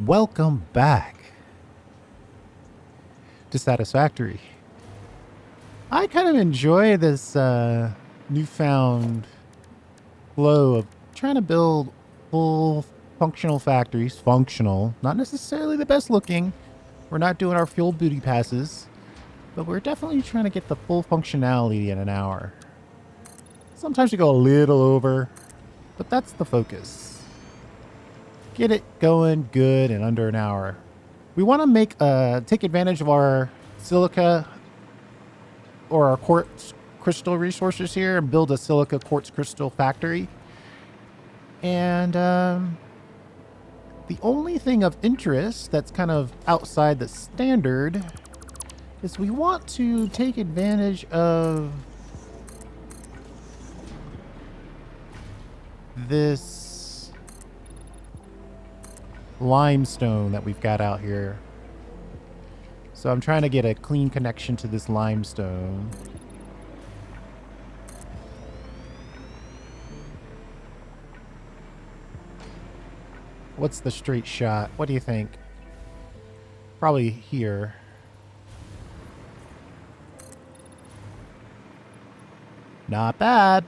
Welcome back to Satisfactory. I kind of enjoy this newfound flow of trying to build full functional factories. Functional, not necessarily the best looking. We're not doing our fuel booty passes, but we're definitely trying to get the full functionality in an hour. Sometimes we go a little over, but that's the focus. Get it going good in under an hour. We want to take advantage of our silica or our quartz crystal resources here and build a silica quartz crystal factory. And the only thing of interest that's kind of outside the standard is we want to take advantage of this limestone that we've got out here. So I'm trying to get a clean connection to this limestone. What's the straight shot? What do you think? Probably here. Not bad.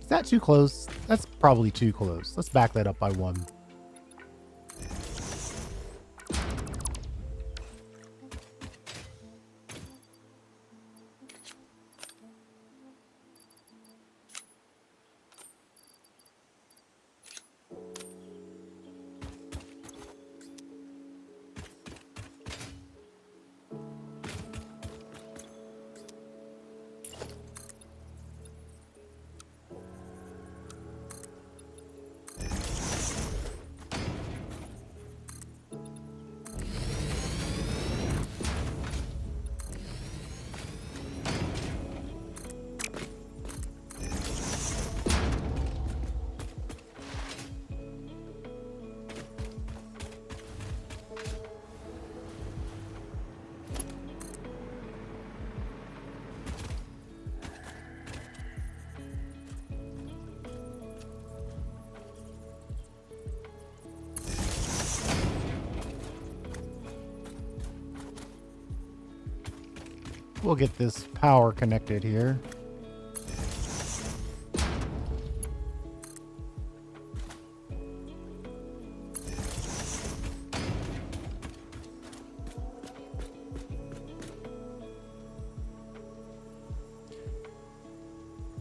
Is that too close? That's probably too close. Let's back that up by one. We'll get this power connected here.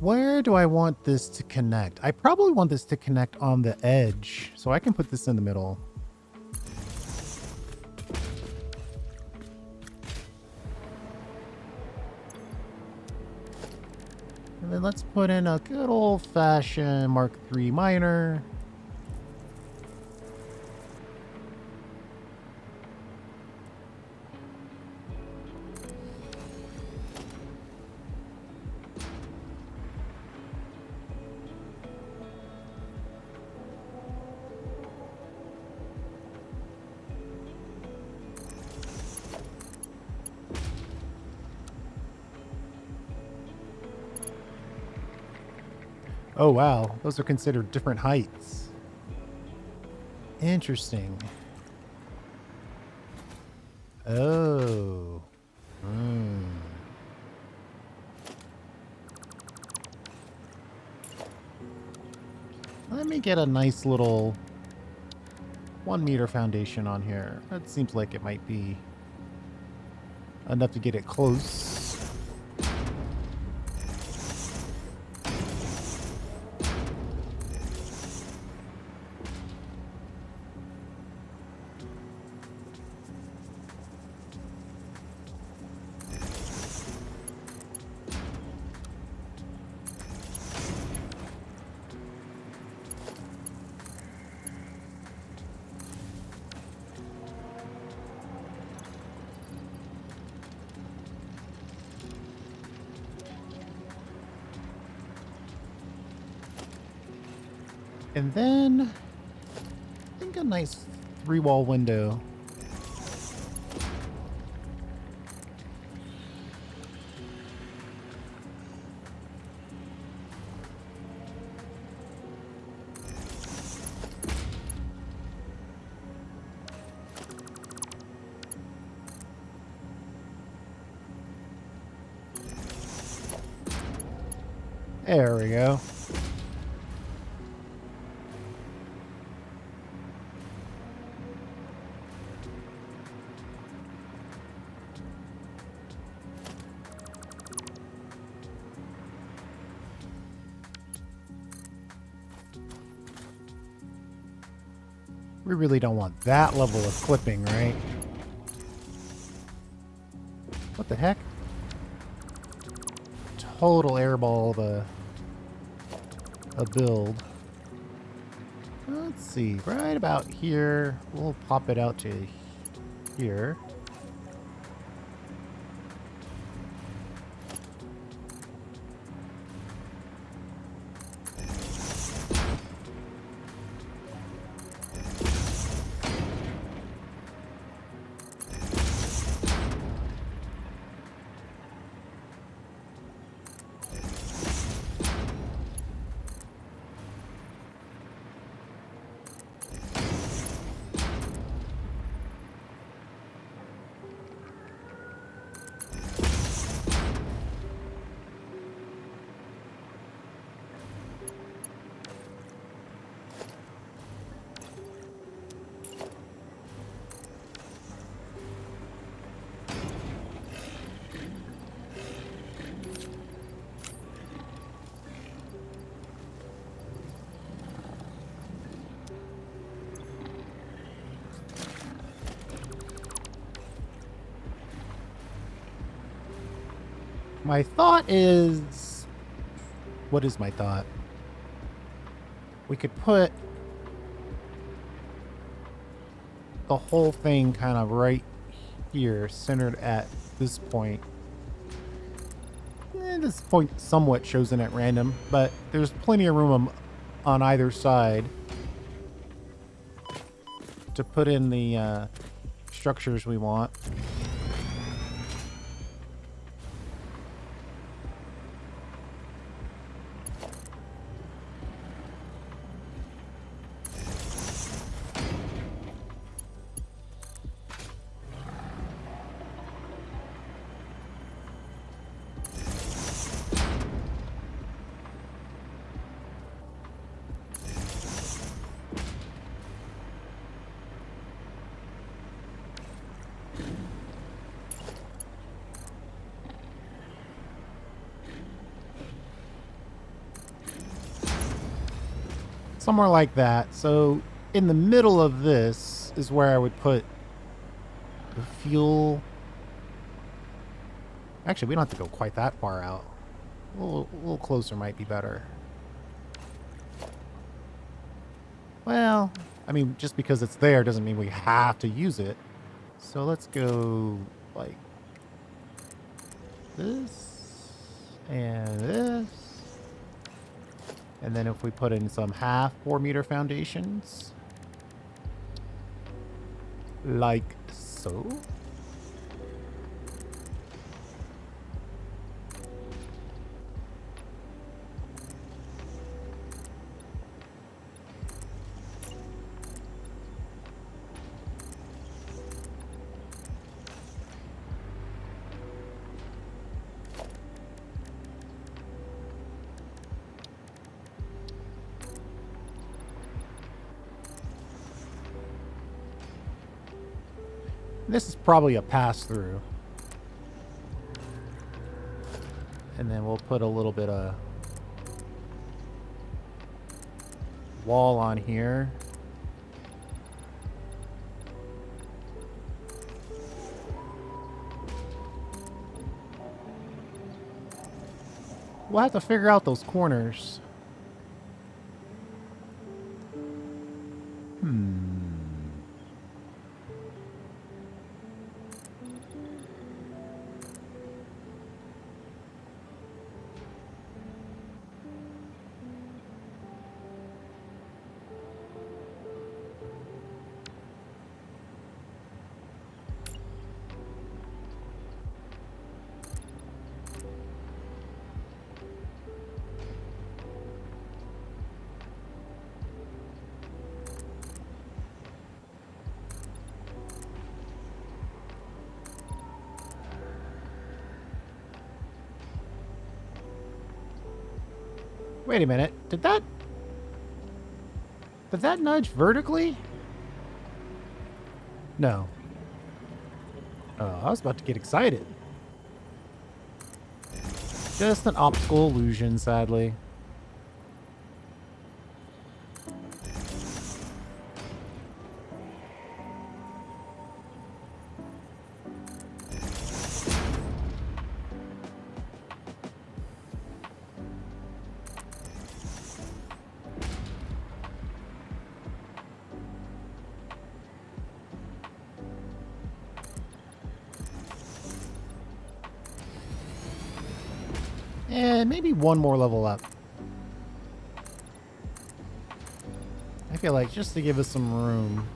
Where do I want this to connect? I probably want this to connect on the edge, so I can put this in the middle. And then let's put in a good old-fashioned Mark III miner. Oh, wow. Those are considered different heights. Interesting. Oh. Let me get a nice little 1 meter foundation on here. That seems like it might be enough to get it close. And then I think a nice 3-wall window. There we go. We really don't want that level of clipping, right? What the heck? Total airball of a build. Let's see, right about here, we'll pop it out to here. My thought is... What is my thought? We could put the whole thing kind of right here, centered at this point. This point somewhat chosen at random, but there's plenty of room on either side to put in the structures we want. Somewhere like that. So in the middle of this is where I would put the fuel. Actually, we don't have to go quite that far out. A little closer might be better. Well, I mean, just because it's there doesn't mean we have to use it. So let's go like this and this. And then if we put in some half 4-meter foundations, like so. This is probably a pass-through. And then we'll put a little bit of wall on here. We'll have to figure out those corners. Wait a minute. Did that nudge vertically? No. Oh, I was about to get excited. Just an optical illusion, sadly. And maybe one more level up. I feel like just to give us some room.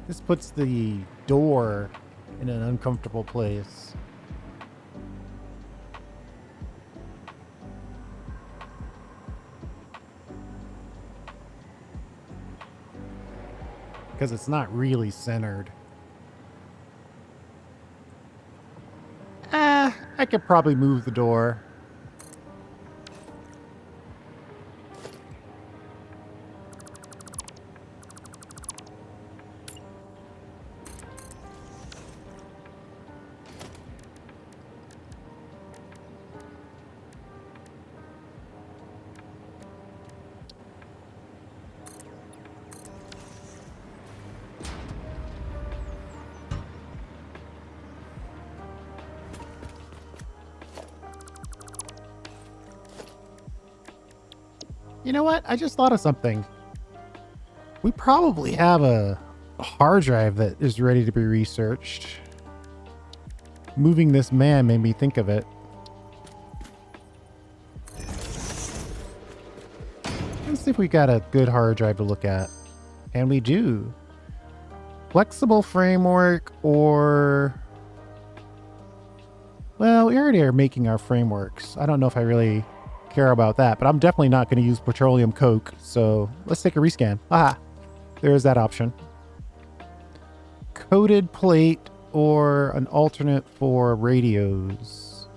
This puts the door in an uncomfortable place. Because it's not really centered. I could probably move the door. You know what? I just thought of something. We probably have a hard drive that is ready to be researched. Moving this man made me think of it. Let's see if we got a good hard drive to look at. And we do. Flexible framework or... Well, we already are making our frameworks. I don't know if I really care about that, but I'm definitely not going to use petroleum coke. So let's take a rescan. Aha, there is that option. Coated plate or an alternate for radios.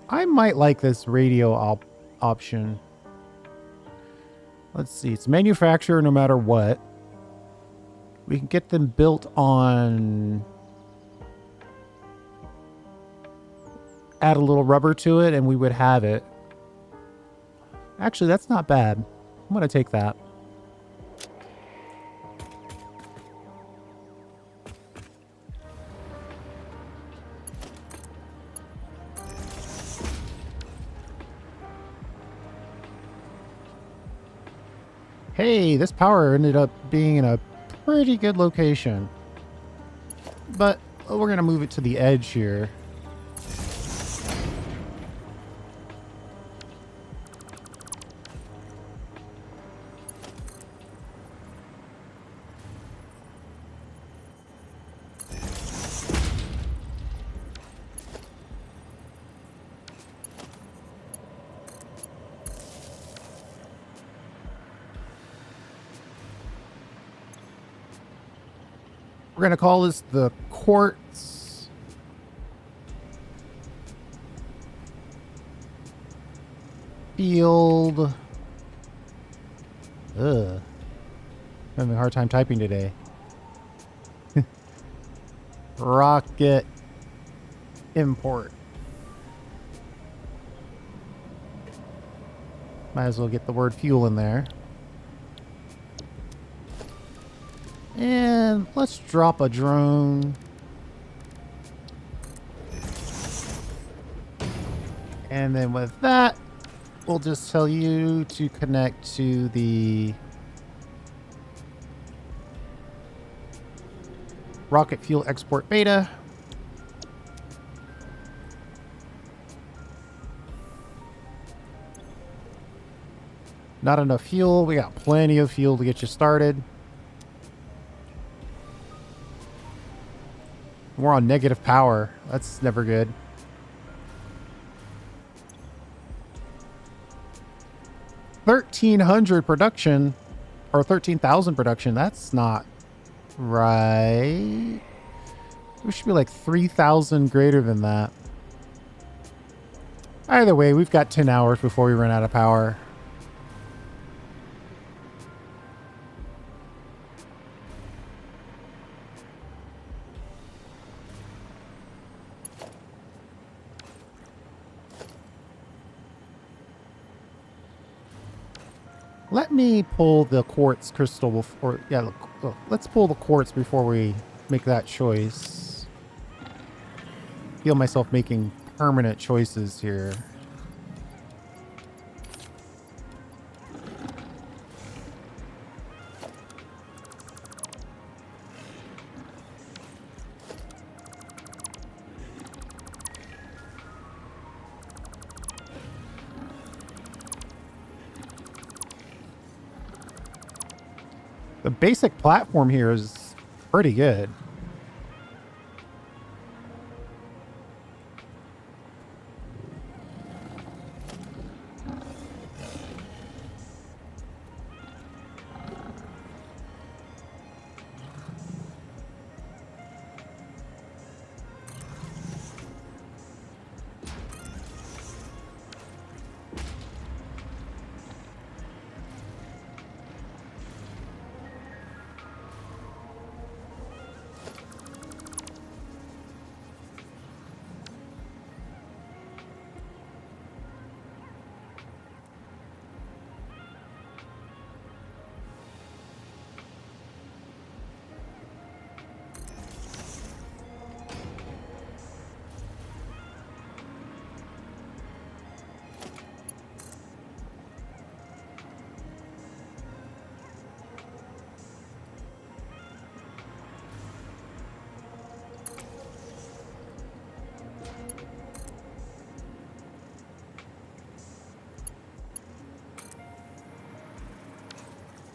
I might like this radio option. Let's see. It's manufacturer no matter what. We can get them built on... Add a little rubber to it and we would have it. Actually, that's not bad. I'm going to take that. Hey, this power ended up being in a pretty good location. But we're going to move it to the edge here. We're going to call this the quartz field. Ugh. Having a hard time typing today. Rocket import. Might as well get the word fuel in there. And let's drop a drone. And then with that, we'll just tell you to connect to the rocket fuel export beta. Not enough fuel. We got plenty of fuel to get you started. We're on negative power. That's never good. $1,300 production, or 13,000 production. That's not right. We should be like 3,000 greater than that. Either way, we've got 10 hours before we run out of power. Let me pull the quartz crystal before, yeah, let's pull the quartz before we make that choice. Feel myself making permanent choices here. The basic platform here is pretty good.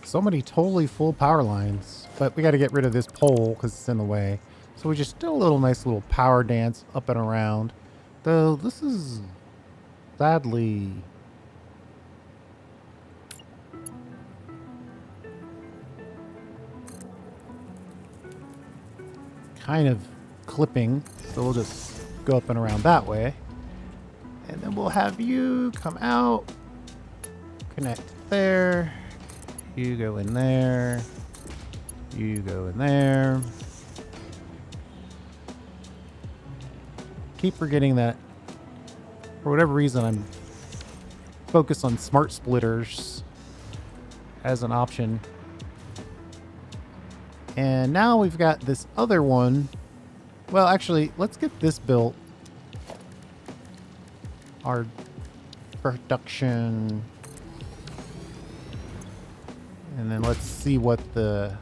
So many totally full power lines, but we got to get rid of this pole because it's in the way. So we just do a little nice little power dance up and around. Though this is sadly kind of clipping. So we'll just go up and around that way. And then we'll have you come out, connect there. You go in there. You go in there. Keep forgetting that for whatever reason I'm focused on smart splitters as an option. And now we've got this other one. Well, actually, let's get this built. Our production. And then let's see what the...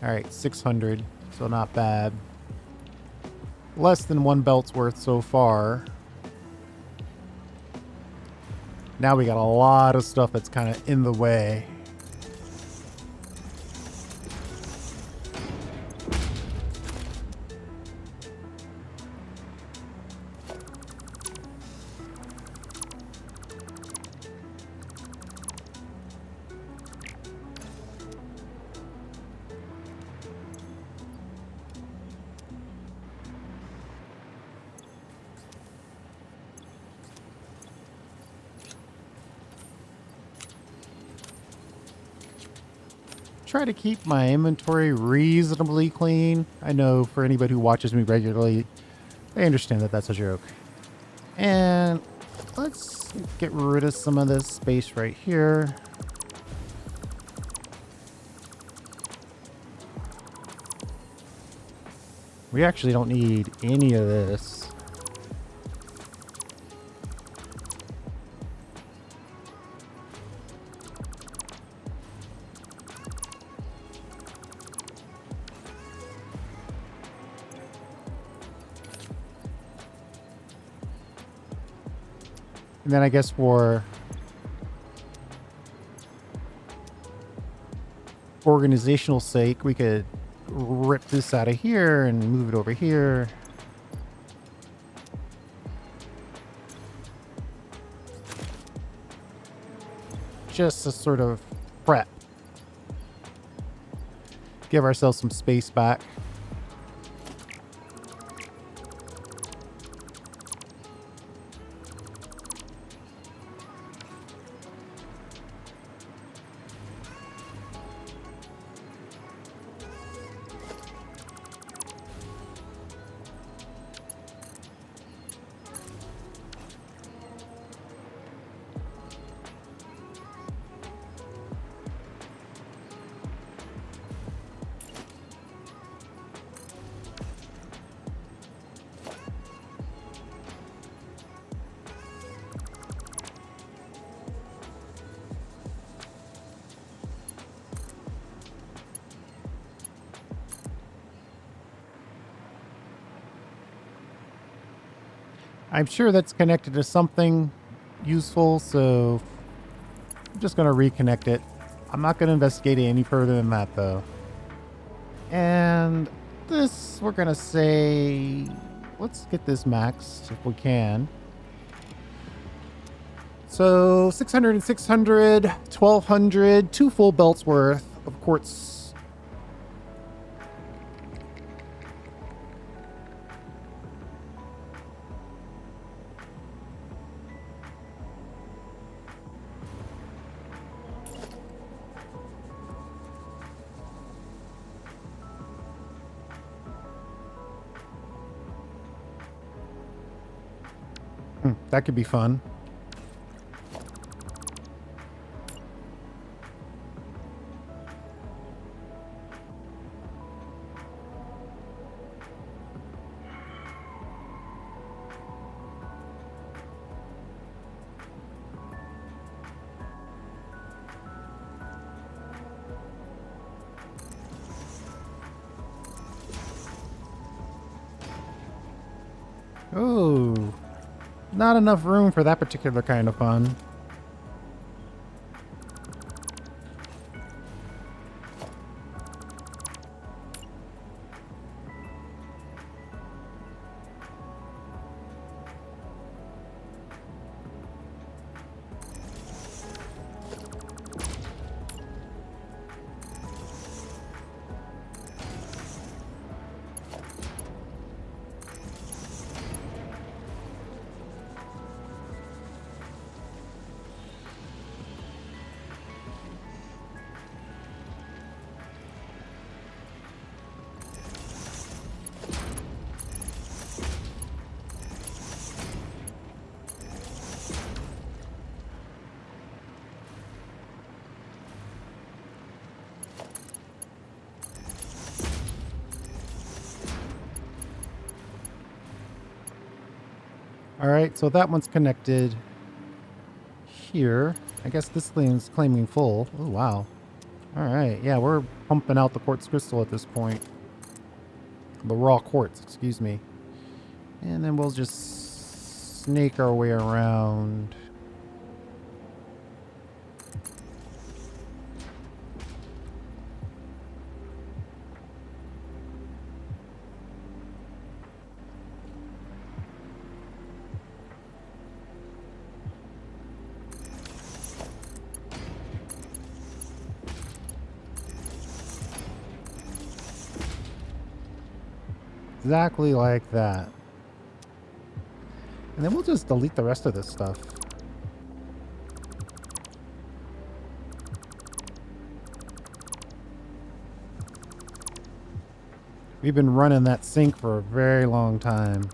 All right, 600. So not bad. Less than one belt's worth so far. Now we got a lot of stuff that's kind of in the way. Try to keep my inventory reasonably clean. I know for anybody who watches me regularly, they understand that that's a joke. And let's get rid of some of this space right here. We actually don't need any of this. And then I guess for organizational sake, we could rip this out of here and move it over here. Just to sort of prep. Give ourselves some space back. I'm sure that's connected to something useful, so I'm just going to reconnect it. I'm not going to investigate it any further than that, though. And this, we're going to say, let's get this maxed if we can. So 600 and 600, 1200, 2 full belts worth of quartz. That could be fun. Oh, not enough room for that particular kind of fun. All right, so that one's connected here. I guess this thing's claiming full. Oh, wow. All right, yeah, we're pumping out the quartz crystal at this point. The raw quartz, excuse me. And then we'll just snake our way around. Exactly like that. And then we'll just delete the rest of this stuff. We've been running that sink for a very long time.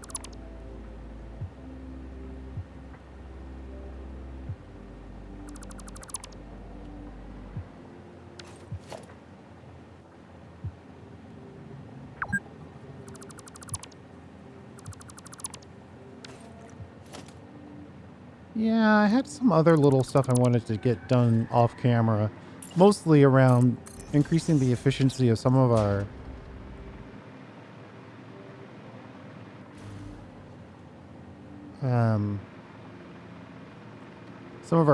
Yeah, I had some other little stuff I wanted to get done off camera. Mostly around increasing the efficiency of some of our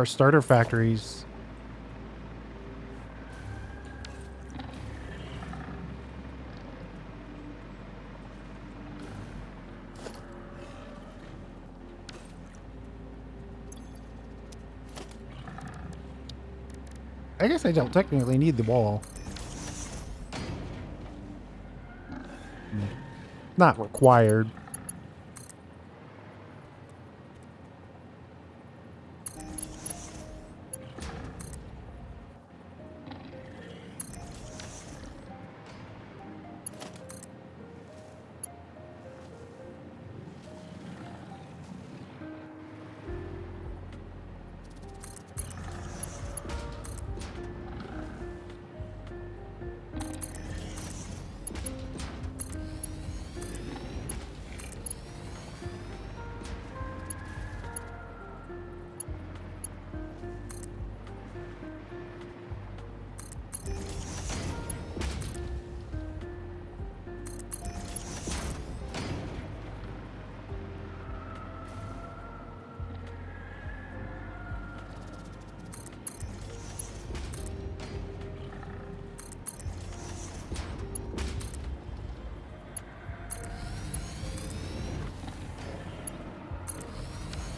starter factories. I guess I don't technically need the wall. Not required.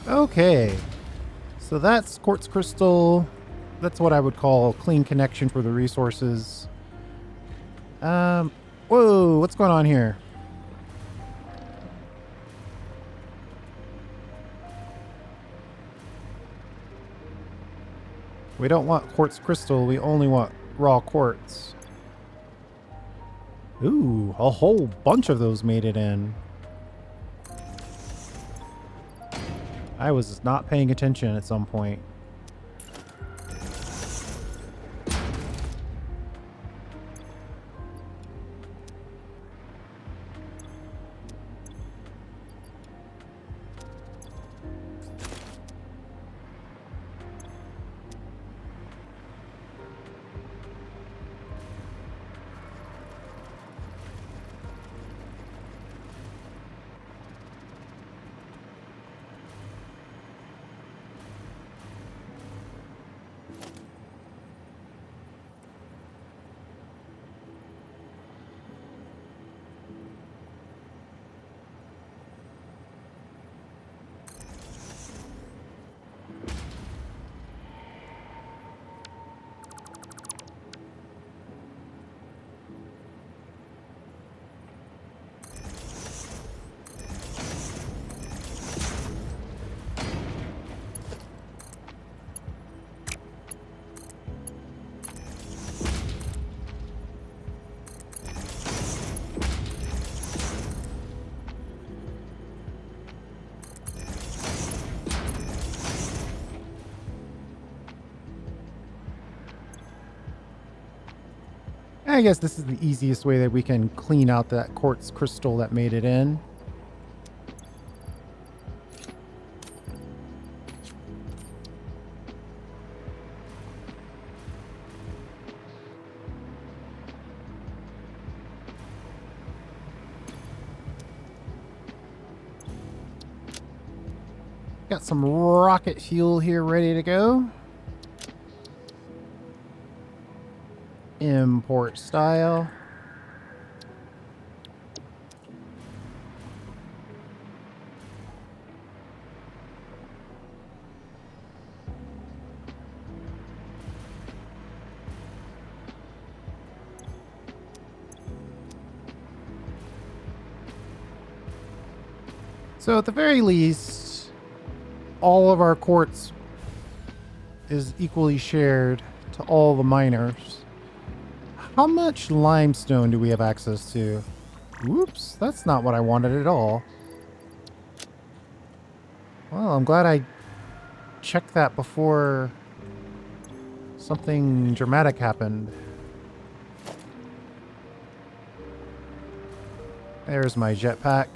Okay, so that's quartz crystal. That's what I would call a clean connection for the resources. Whoa, what's going on here? We don't want quartz crystal, we only want raw quartz. Ooh, a whole bunch of those made it in. I was not paying attention at some point. I guess this is the easiest way that we can clean out that quartz crystal that made it in. Got some rocket fuel here ready to go. Import style. So at the very least, all of our quartz is equally shared to all the miners. How much limestone do we have access to? Whoops, that's not what I wanted at all. Well, I'm glad I checked that before something dramatic happened. There's my jetpack.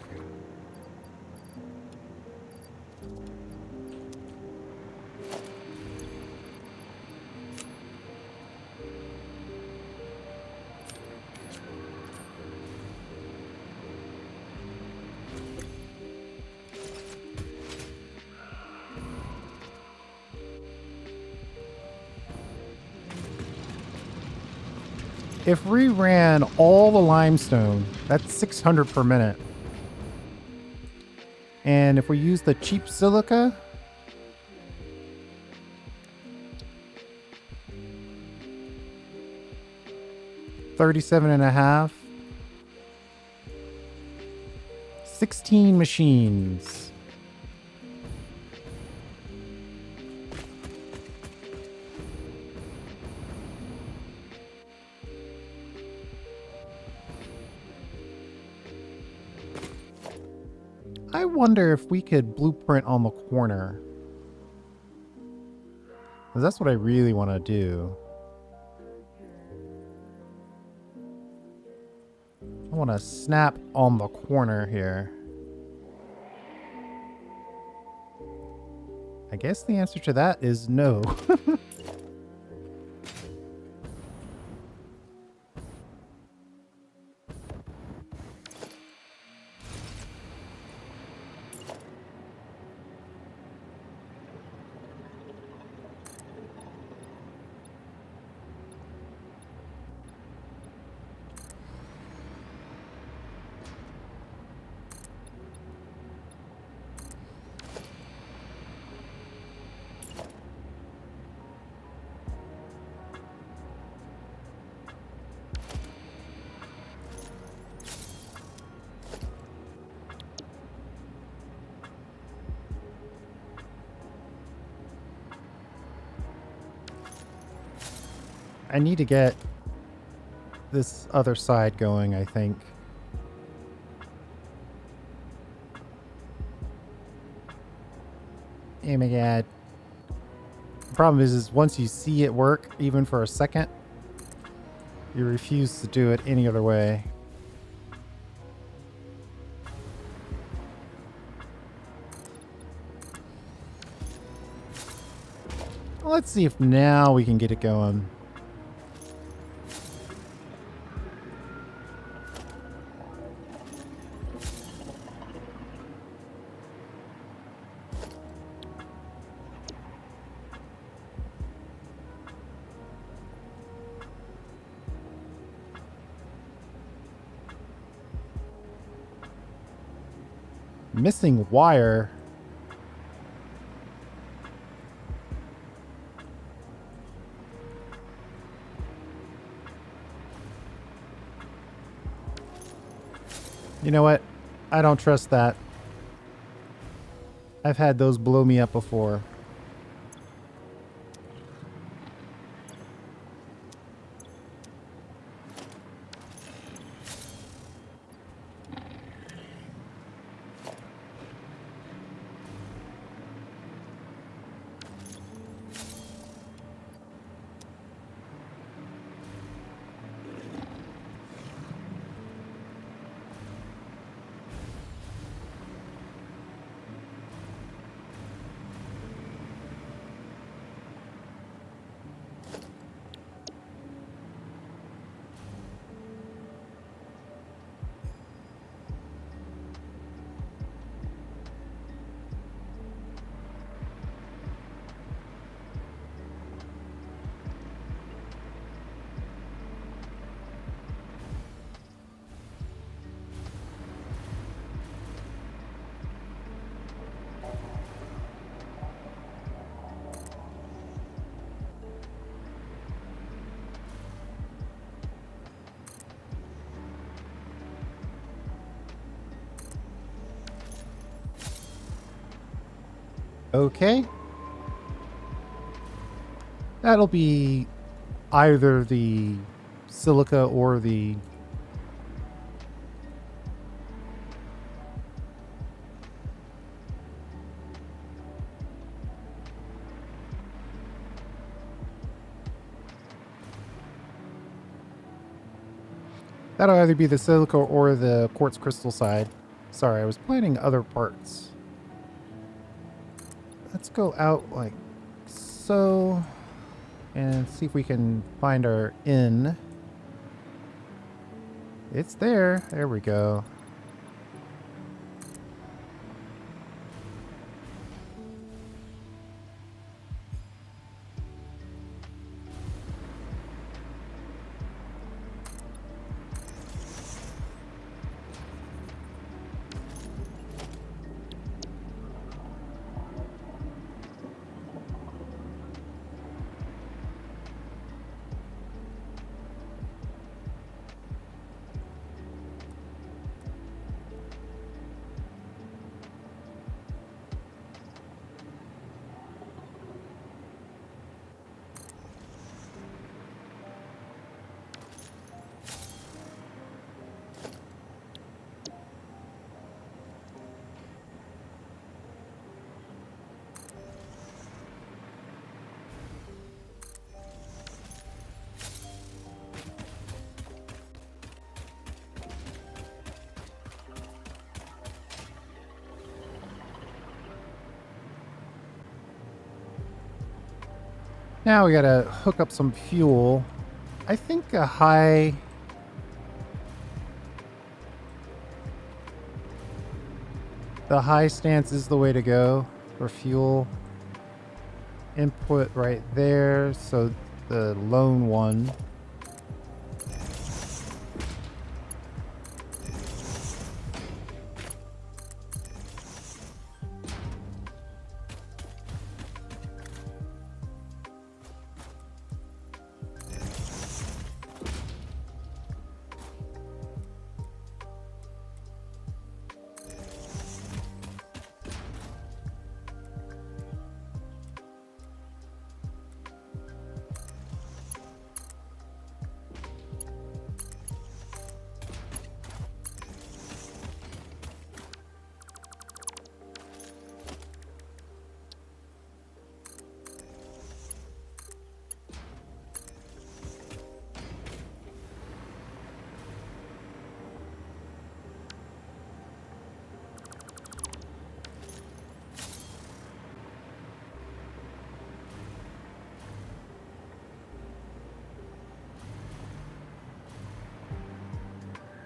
If we ran all the limestone, that's 600 per minute. And if we use the cheap silica, 37 and a half. 16 machines. I wonder if we could blueprint on the corner. 'Cause that's what I really want to do. I want to snap on the corner here. I guess the answer to that is no. I need to get this other side going, I think. Oh my god. The problem is once you see it work, even for a second, you refuse to do it any other way. Well, let's see if now we can get it going. Missing wire. You know what? I don't trust that. I've had those blow me up before. Okay. That'll be either the silica or the that'll either be the silica or the quartz crystal side. Sorry, I was planning other parts. Let's go out like so and see if we can find our inn. It's there. There we go. Now we gotta hook up some fuel. I think a high... The high stance is the way to go for fuel. Input right there, so the lone one.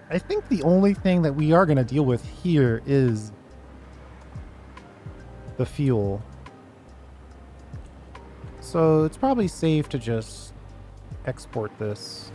I think the only thing that we are going to deal with here is the fuel. So it's probably safe to just export this.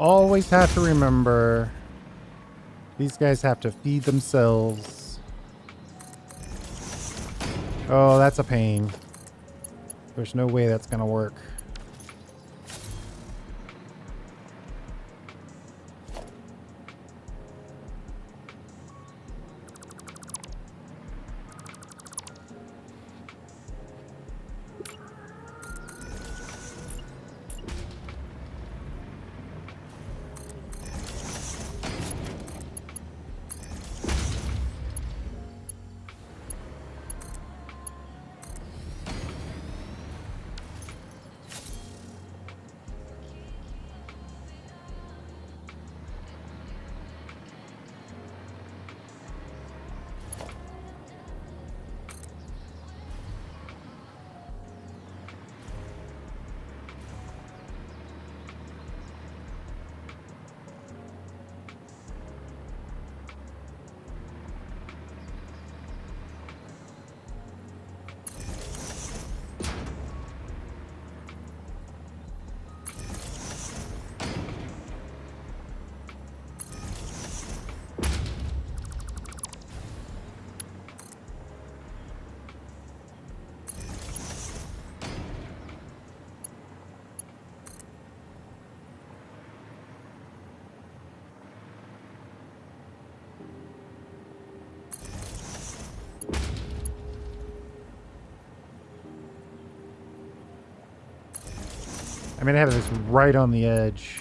Always have to remember, these guys have to feed themselves. Oh, that's a pain. There's no way that's gonna work. I mean, I have this right on the edge.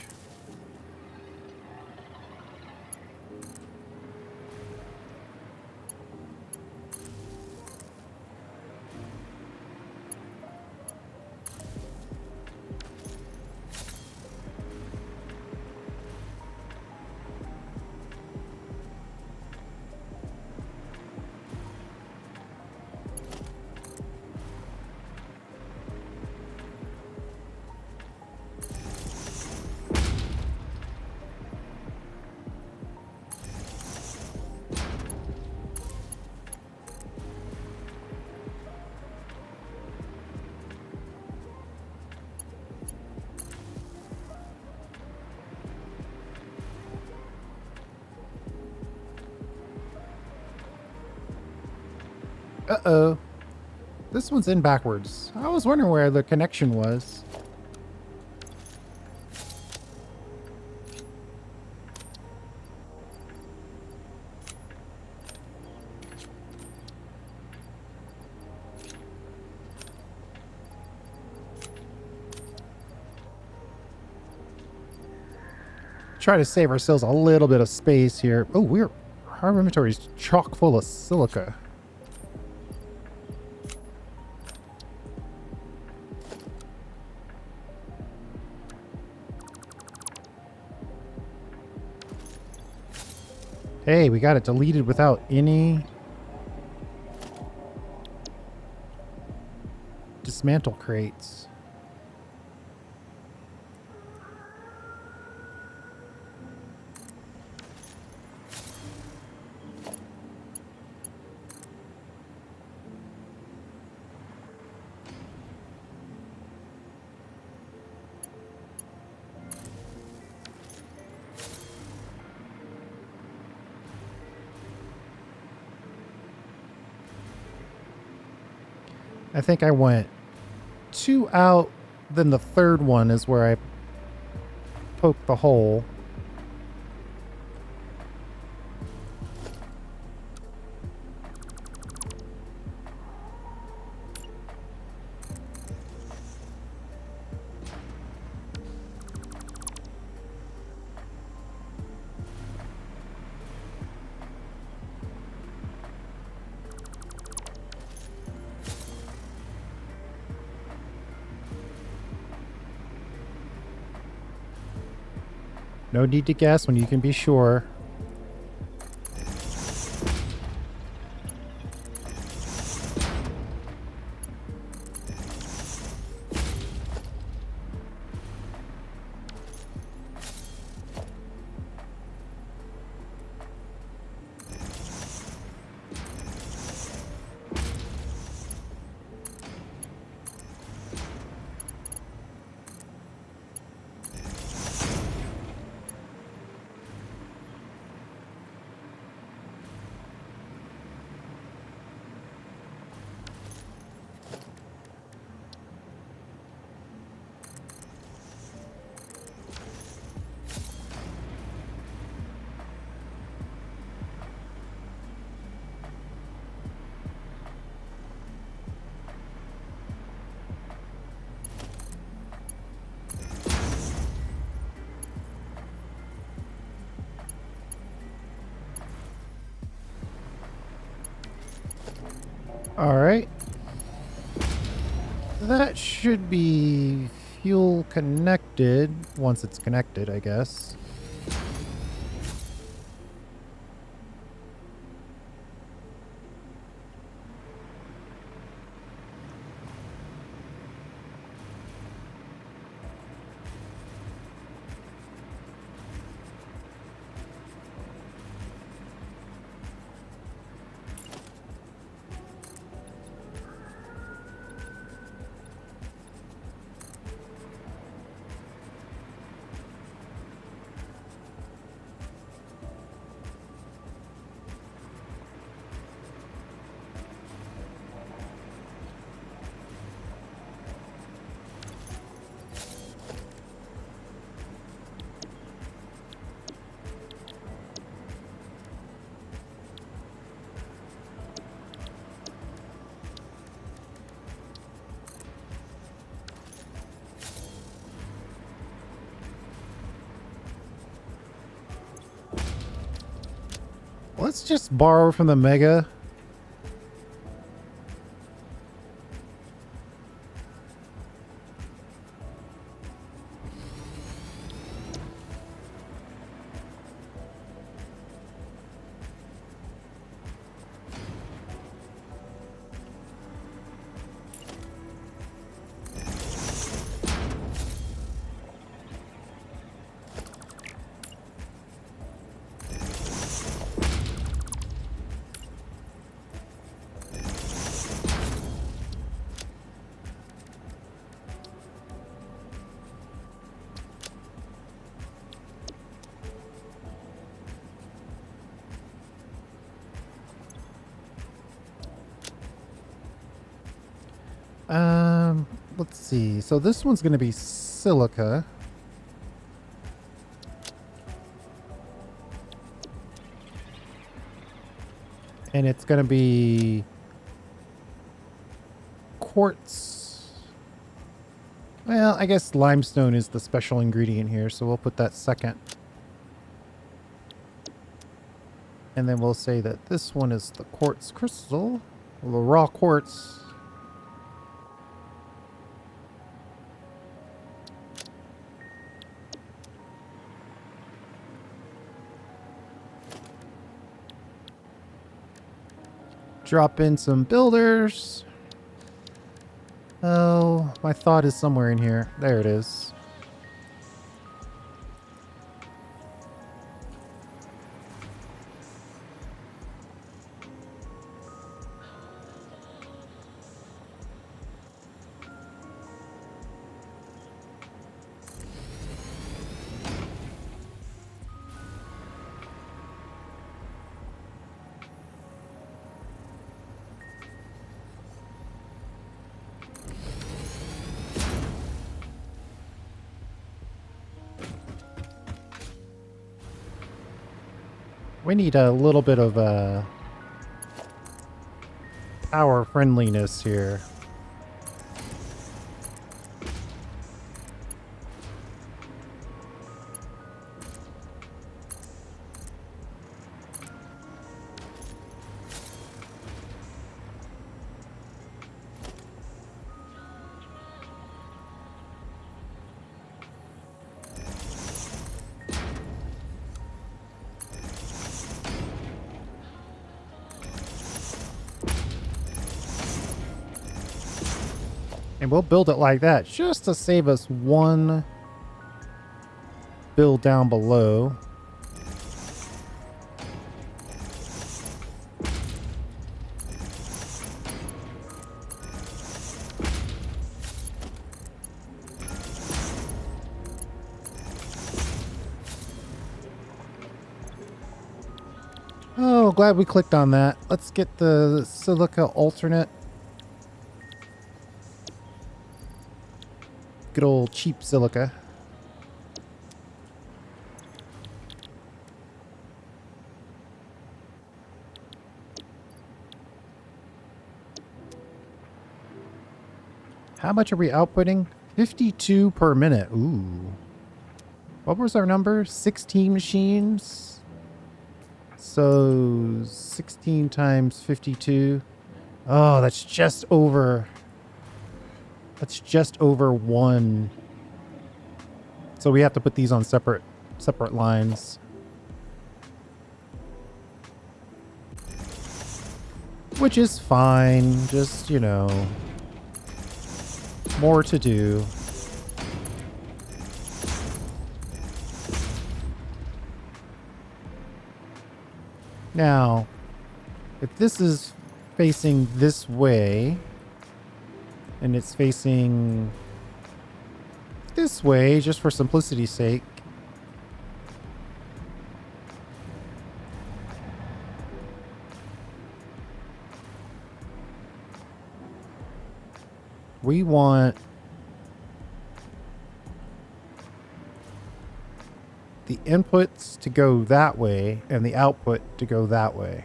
Uh-oh. This one's in backwards. I was wondering where the connection was. try to save ourselves a little bit of space here. Oh, our inventory is chock full of silica. Hey, we got it deleted without any dismantle crates. I think I went 2 out, then the third one is where I poked the hole. No need to guess when you can be sure. All right. That should be fuel connected once it's connected, I guess. Let's just borrow from the Mega. Let's see. So this one's going to be silica. And it's going to be quartz. Well, I guess limestone is the special ingredient here, so we'll put that second. And then we'll say that this one is the quartz crystal, or the raw quartz. Drop in some builders. Oh, my thought is somewhere in here. There it is. We need a little bit of power friendliness here. And we'll build it like that just to save us one build down below. Oh, glad we clicked on that. Let's get the silica alternate. Good old cheap silica. How much are we outputting? 52 per minute. Ooh. What was our number? 16 machines? So 16 times 52. Oh, that's just over. That's just over one. So we have to put these on separate lines. Which is fine. Just, you know, more to do. Now, if this is facing this way, and it's facing this way, just for simplicity's sake, we want the inputs to go that way and the output to go that way.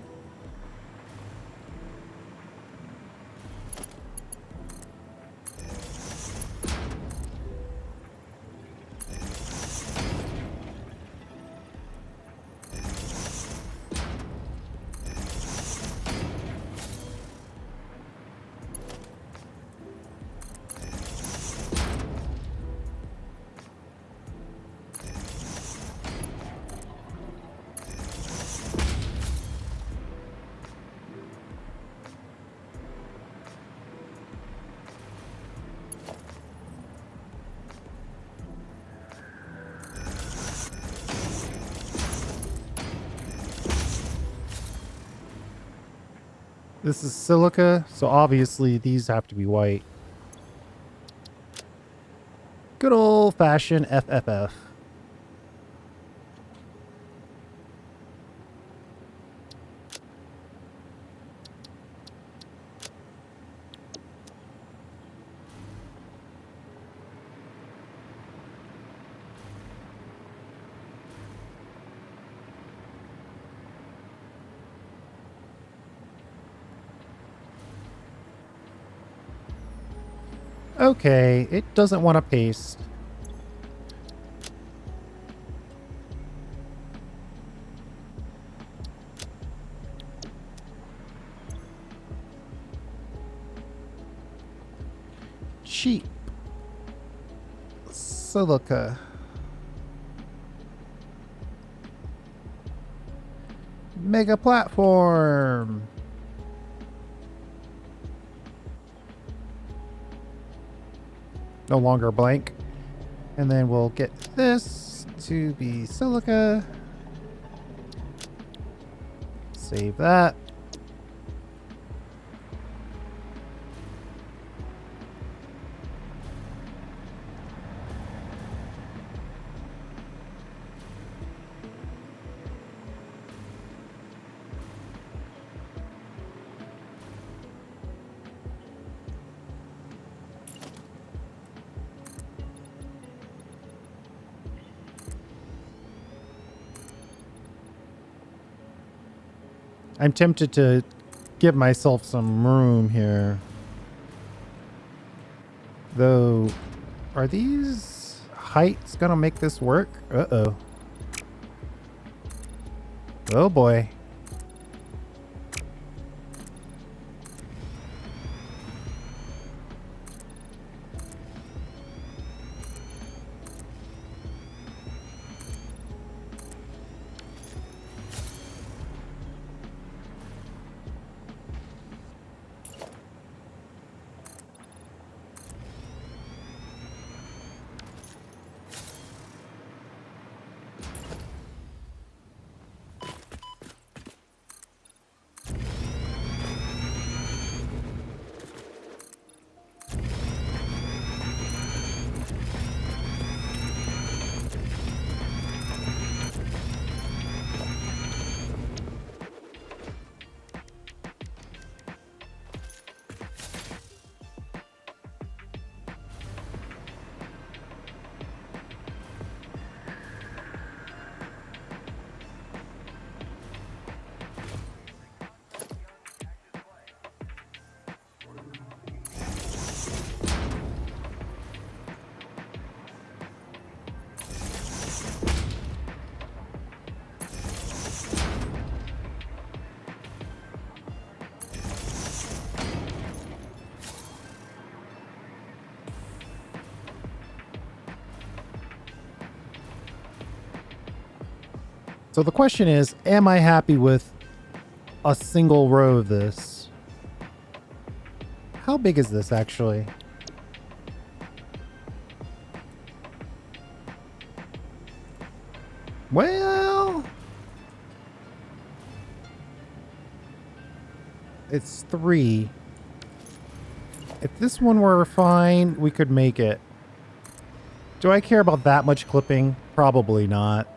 This is silica, so obviously these have to be white. Good old-fashioned FFF. Okay, it doesn't want to paste. cheap. Silica. Mega platform. No longer blank. And then we'll get this to be silica. Save that. I'm tempted to give myself some room here. Though, are these heights gonna make this work? Uh-oh. Oh boy. So the question is, am I happy with a single row of this? How big is this actually? Well, it's 3. If this one were fine, we could make it. Do I care about that much clipping? Probably not.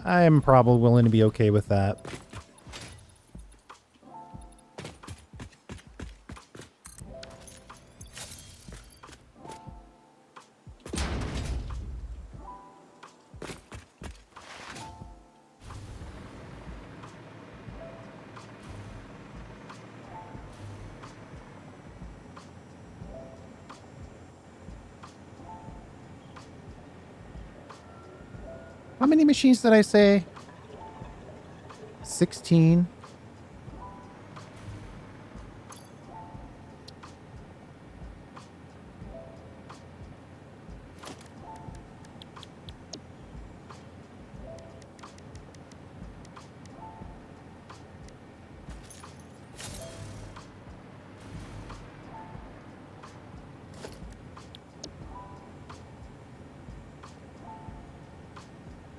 I'm probably willing to be okay with that. How many machines did I say? 16.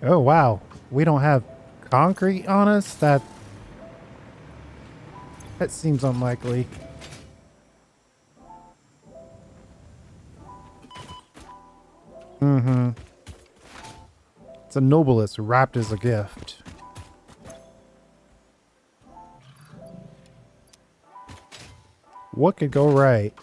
Oh, wow. We don't have concrete on us? That seems unlikely. Mm-hmm. It's a nobilis wrapped as a gift. What could go right?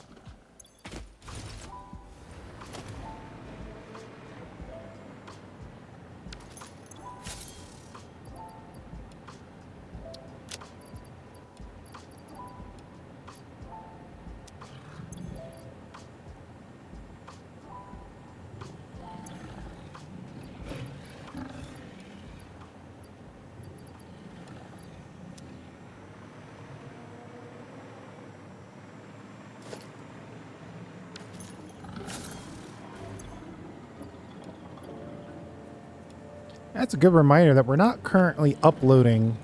That's a good reminder that we're not currently uploading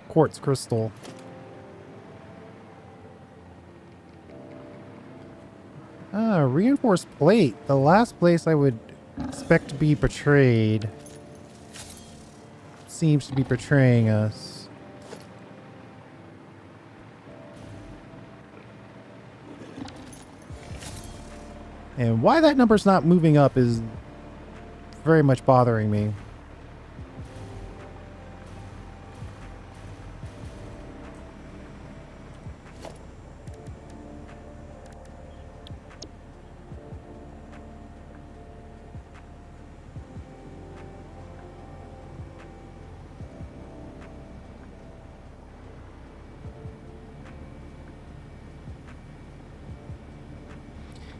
quartz crystal. Reinforced plate. The last place I would expect to be betrayed seems to be betraying us. And why that number's not moving up is very much bothering me.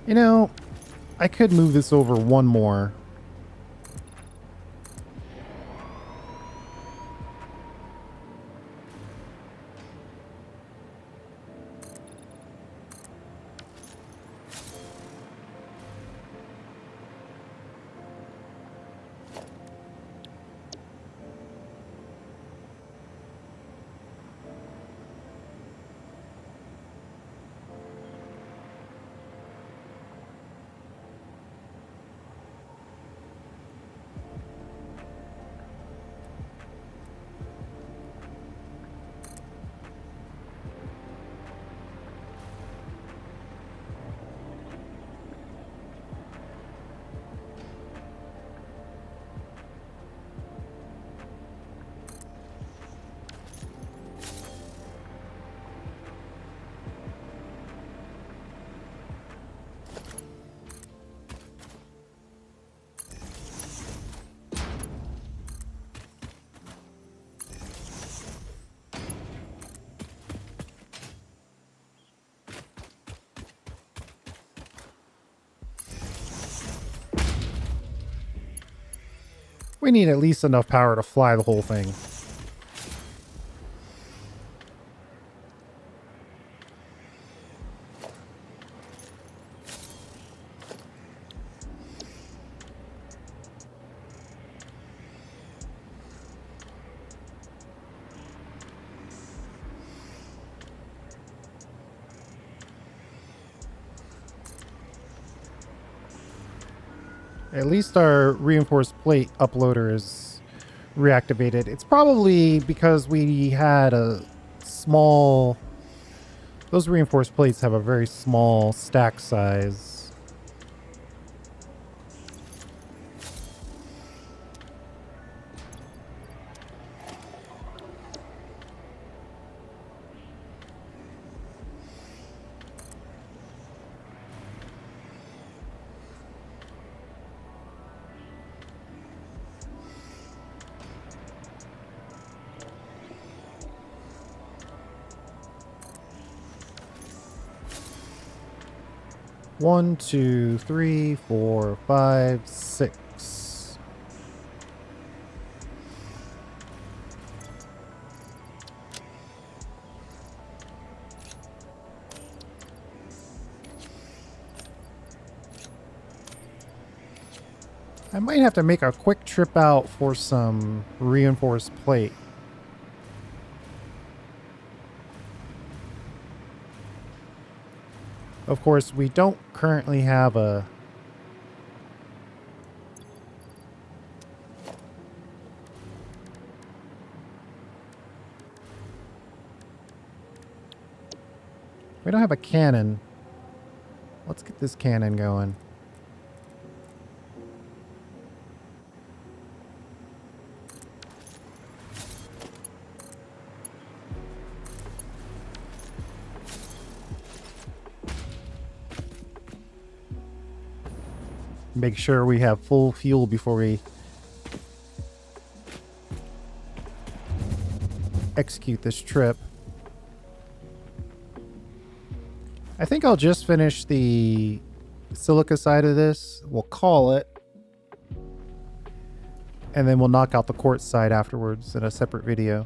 You know, I could move this over one more. We need at least enough power to fly the whole thing. At least our reinforced plate uploader is reactivated. It's probably because we had a small... Those reinforced plates have a very small stack size. One, two, three, four, five, six. I might have to make a quick trip out for some reinforced plate. Of course, we don't currently have a... We don't have a cannon. Let's get this cannon going. Make sure we have full fuel before we execute this trip. I think I'll just finish the Silica side of this. We'll call it. And then we'll knock out the quartz side afterwards in a separate video.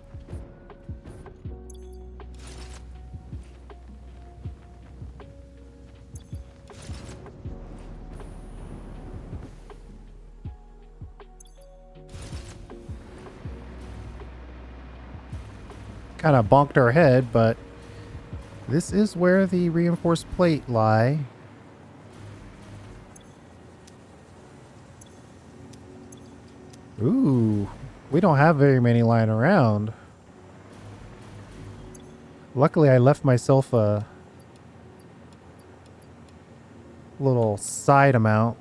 kind of bonked our head, but this is where the reinforced plate lie. Ooh, we don't have very many lying around. Luckily, I left myself a little side amount.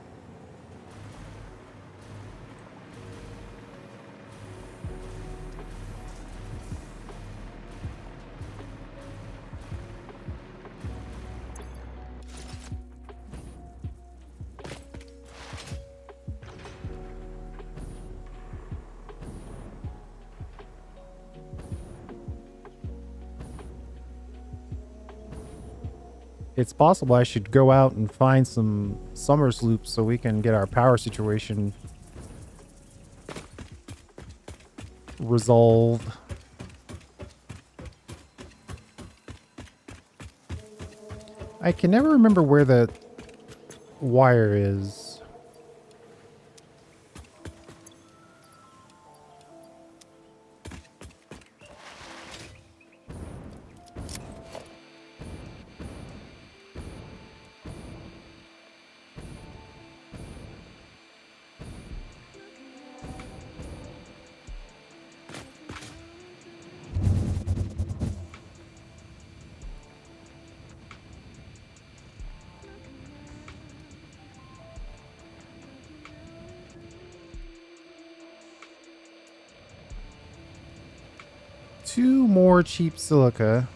It's possible I should go out and find some summer sloops so we can get our power situation resolved. I can never remember where the wire is. Two more cheap silica.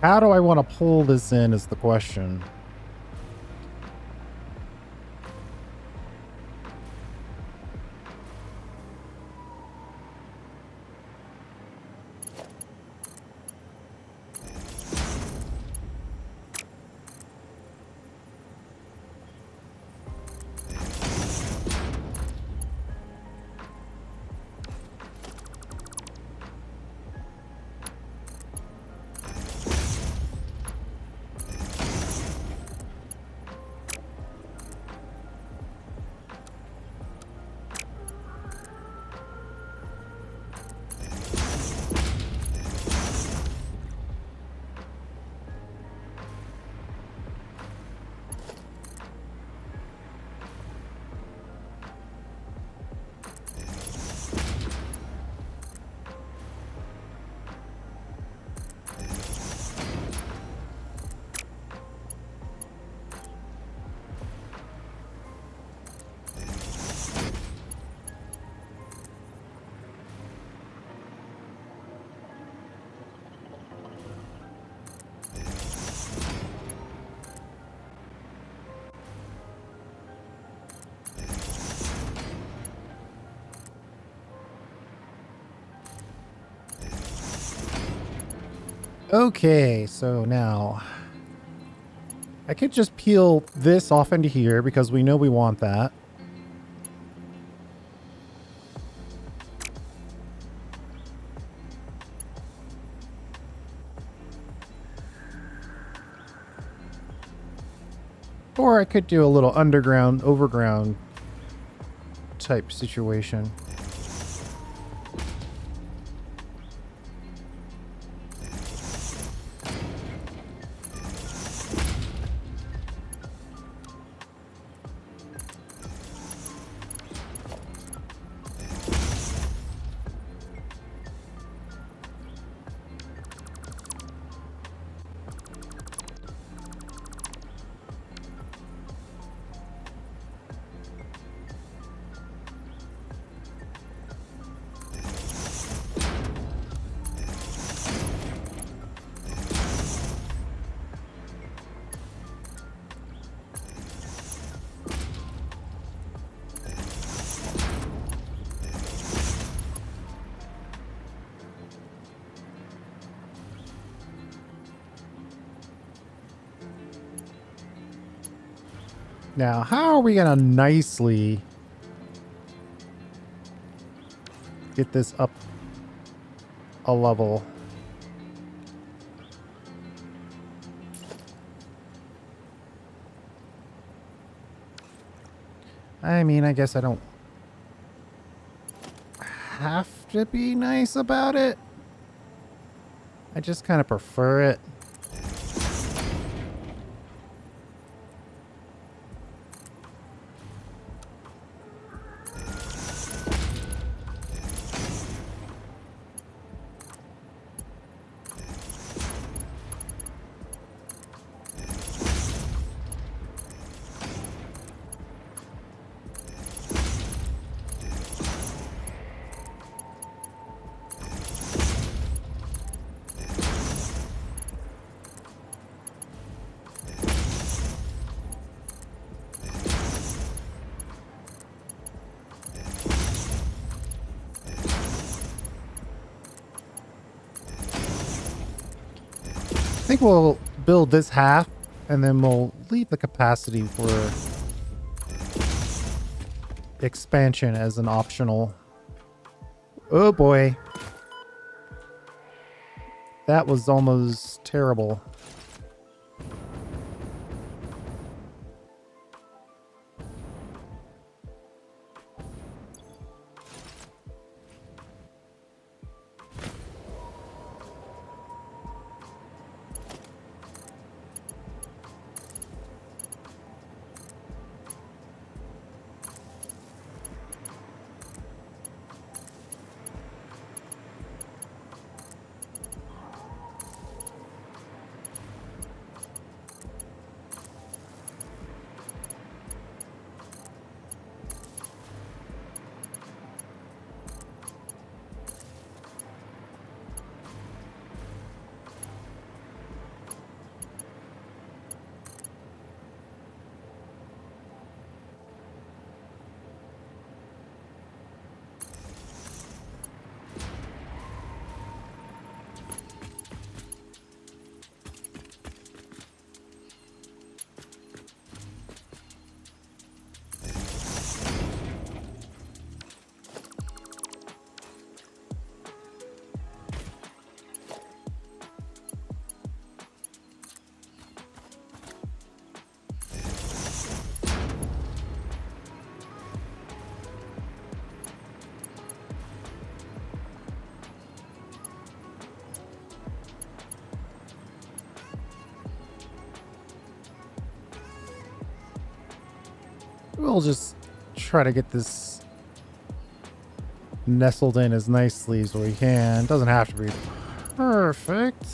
How do I want to pull this in is the question. Okay, so now I could just peel this off into here because we know we want that. Or I could do a little underground, overground type situation. Now, how are we going to nicely get this up a level? I mean, I guess I don't have to be nice about it. I just kind of prefer it. I think we'll build this half and then we'll leave the capacity for expansion as an optional. Oh boy. That was almost terrible. We'll just try to get this nestled in as nicely as we can. Doesn't have to be perfect.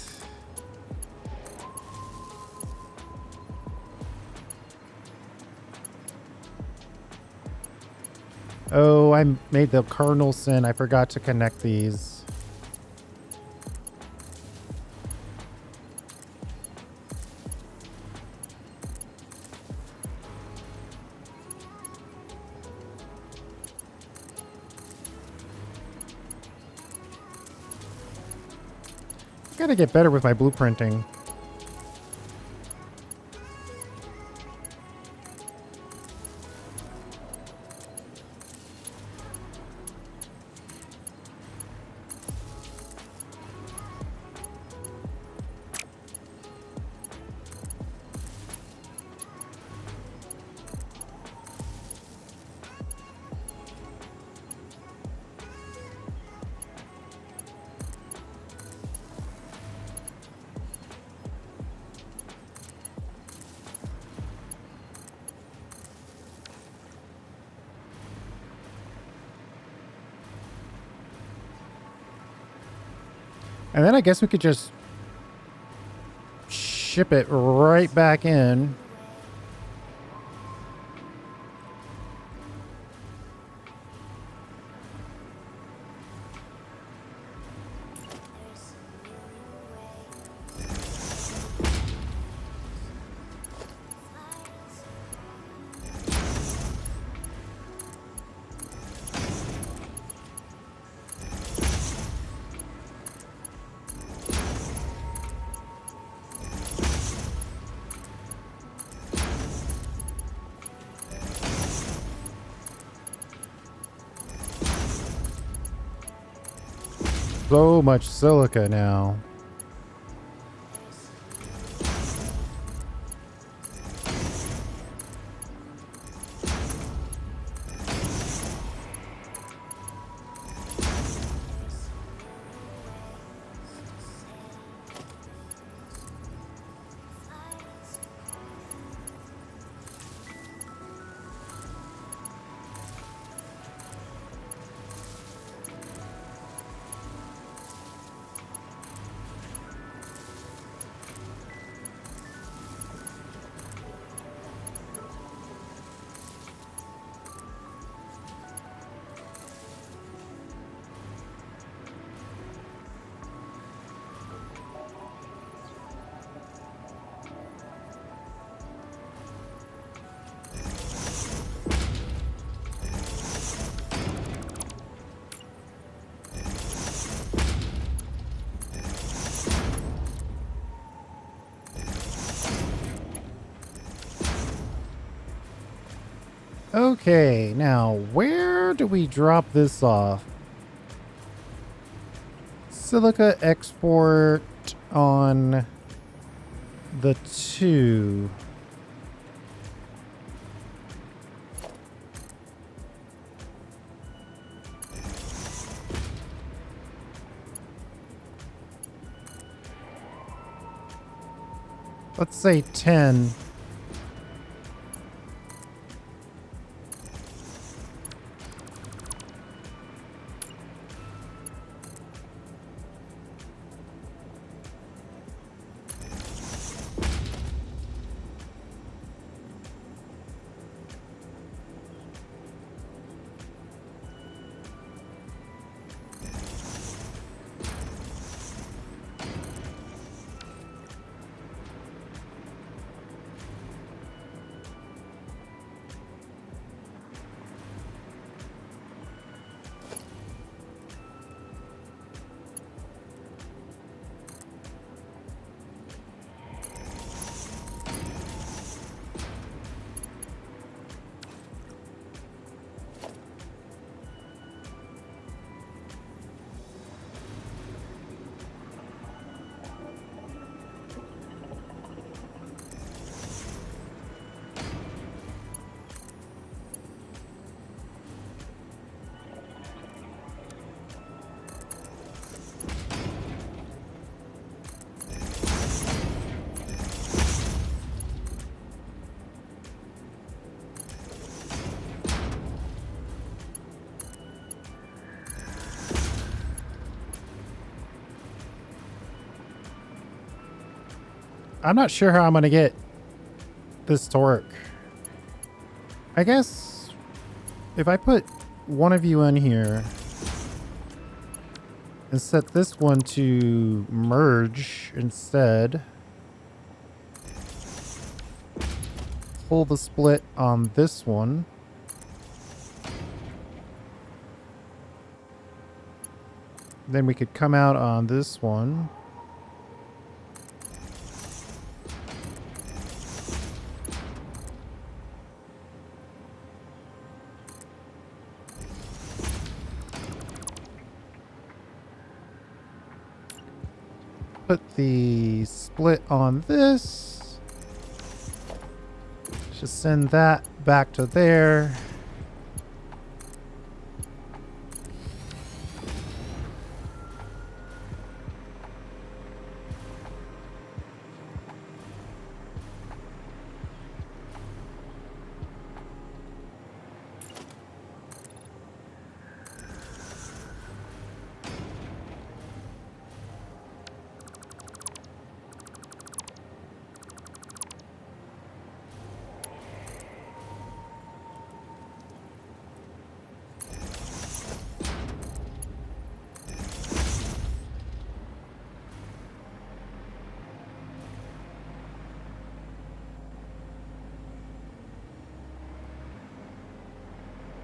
Oh, I made the cardinal sin. I forgot to connect these. Gotta get better with my blueprinting. And then I guess we could just ship it right back in. So much silica now. Okay, now where do we drop this off? Silica export on the 2. Let's say 10. I'm not sure how I'm going to get this to work. I guess if I put one of you in here and set this one to merge instead, pull the split on this one. Then we could come out on this one. Put the split on this. Just send that back to there.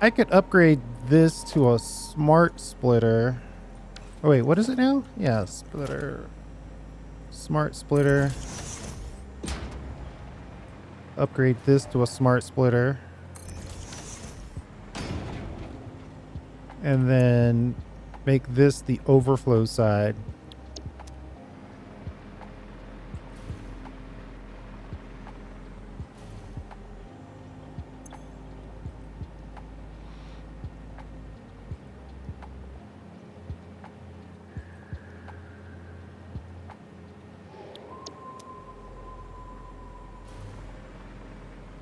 I could upgrade this to a smart splitter. Oh wait, what is it now? Yeah, splitter. Smart splitter. Upgrade this to a smart splitter. And then make this the overflow side.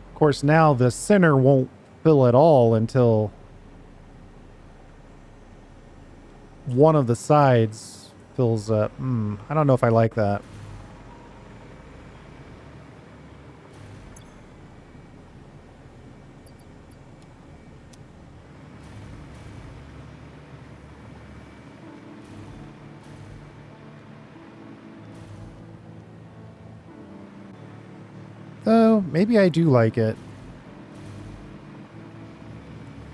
Of course, now the center won't fill at all until one of the sides fills up. I don't know if I like that. Though, maybe I do like it.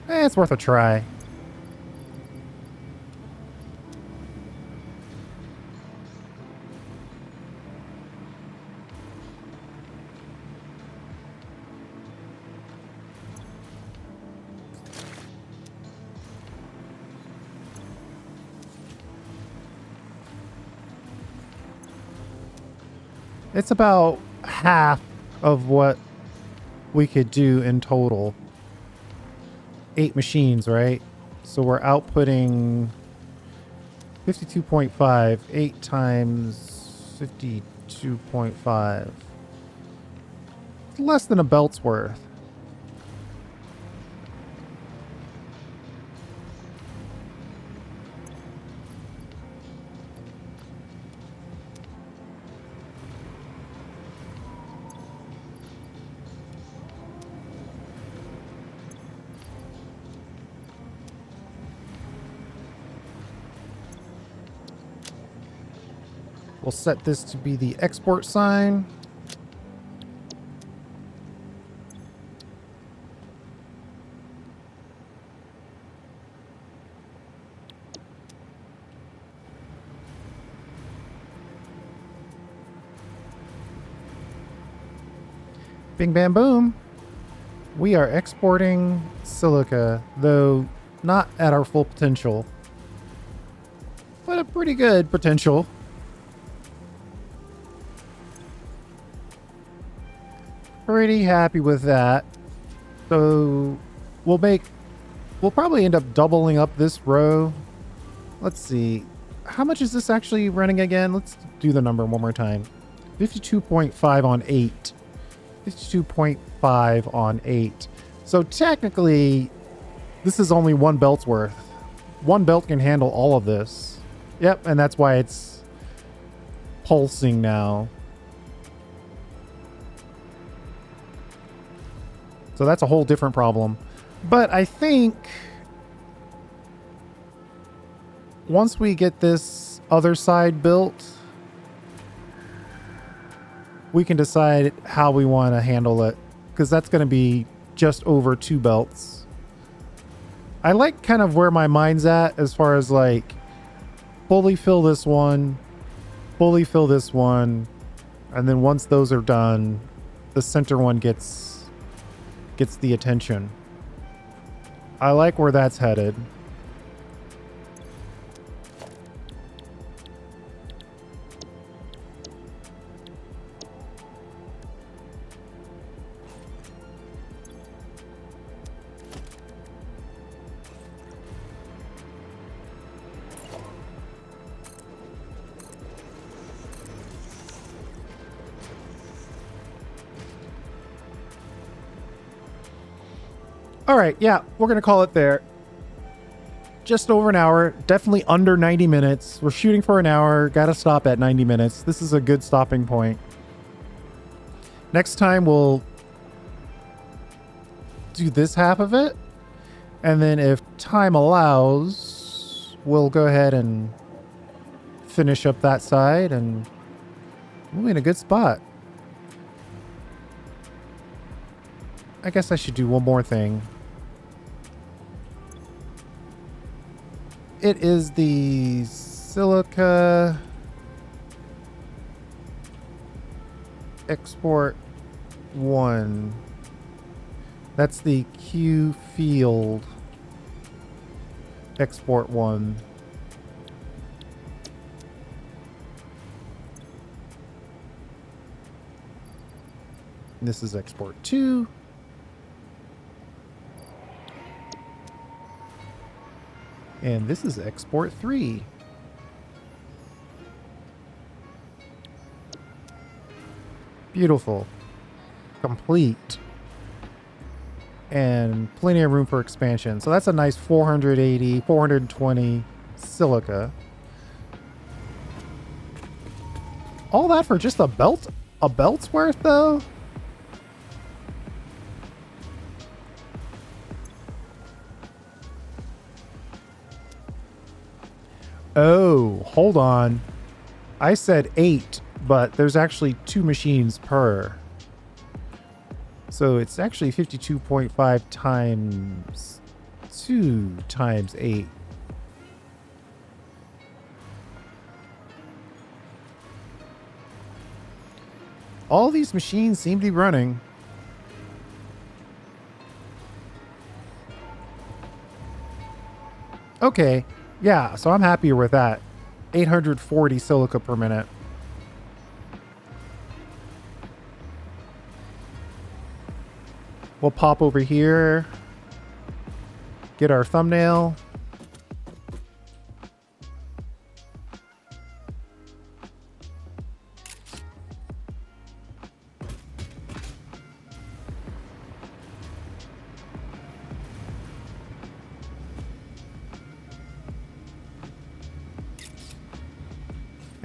It's worth a try. It's about half of what we could do in total. 8 machines, right? So we're outputting 52.5. 8 times 52.5. Less than a belt's worth. We'll set this to be the export sign. Bing, bam, boom. We are exporting silica, though not at our full potential, but a pretty good potential. Pretty happy with that. So we'll probably end up doubling up this row. Let's see. How much is this actually running again? Let's do the number one more time. 52.5 on 8. 52.5 on 8. So technically, this is only one belt's worth. One belt can handle all of this. Yep, and that's why it's pulsing now. So that's a whole different problem. But I think once we get this other side built, we can decide how we want to handle it, because that's going to be just over 2 belts. I like kind of where my mind's at as far as like fully fill this one, fully fill this one, and then once those are done, the center one gets the attention. I like where that's headed. All right, yeah, we're going to call it there. Just over an hour, definitely under 90 minutes. We're shooting for an hour, got to stop at 90 minutes. This is a good stopping point. Next time we'll do this half of it. And then if time allows, we'll go ahead and finish up that side, and we'll be in a good spot. I guess I should do one more thing. it is the Silica Export 1. That's the Q field Export 1. This is Export 2. And this is Export 3. Beautiful. Complete. And plenty of room for expansion. So that's a nice 480, 420 silica. All that for just a belt? A belt's worth, though? Oh, hold on. I said 8, but there's actually 2 machines per. So it's actually 52.5 times 2 times 8. All these machines seem to be running. Okay. Yeah, so I'm happier with that. 840 silica per minute. We'll pop over here. Get our thumbnail.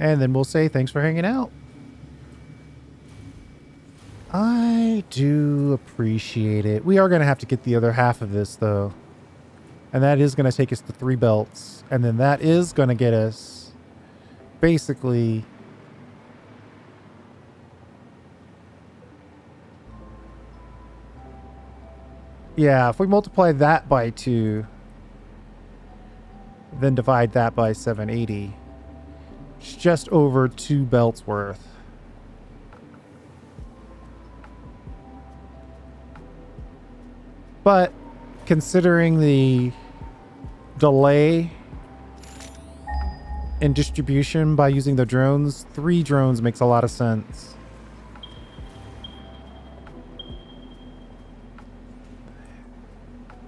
And then we'll say thanks for hanging out. I do appreciate it. We are going to have to get the other half of this, though. And that is going to take us to 3 belts. And then that is going to get us basically... Yeah, if we multiply that by 2, then divide that by 780, it's just over 2 belts worth. But considering the delay in distribution by using the drones, 3 drones makes a lot of sense.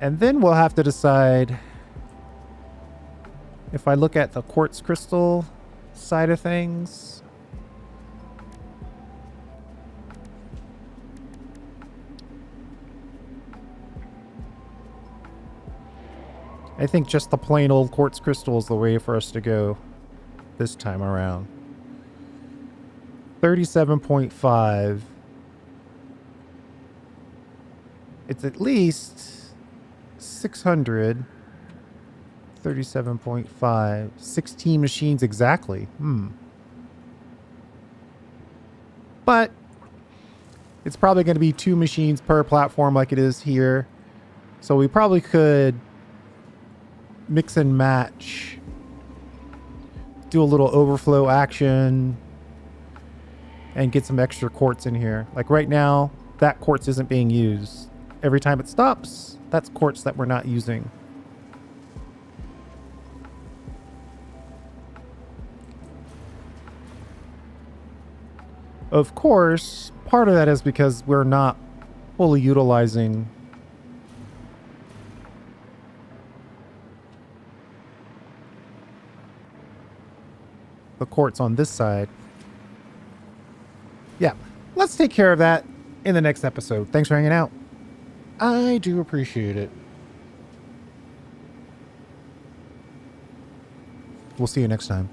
And then we'll have to decide if I look at the quartz crystal side of things. I think just the plain old quartz crystal is the way for us to go this time around. 37.5. It's at least 600. 37.5. 16 machines exactly. But it's probably going to be 2 machines per platform like it is here. So we probably could mix and match. Do a little overflow action. And get some extra quartz in here. Like right now, that quartz isn't being used. Every time it stops, that's quartz that we're not using. Of course, part of that is because we're not fully utilizing the quartz on this side. Yeah, let's take care of that in the next episode. Thanks for hanging out. I do appreciate it. We'll see you next time.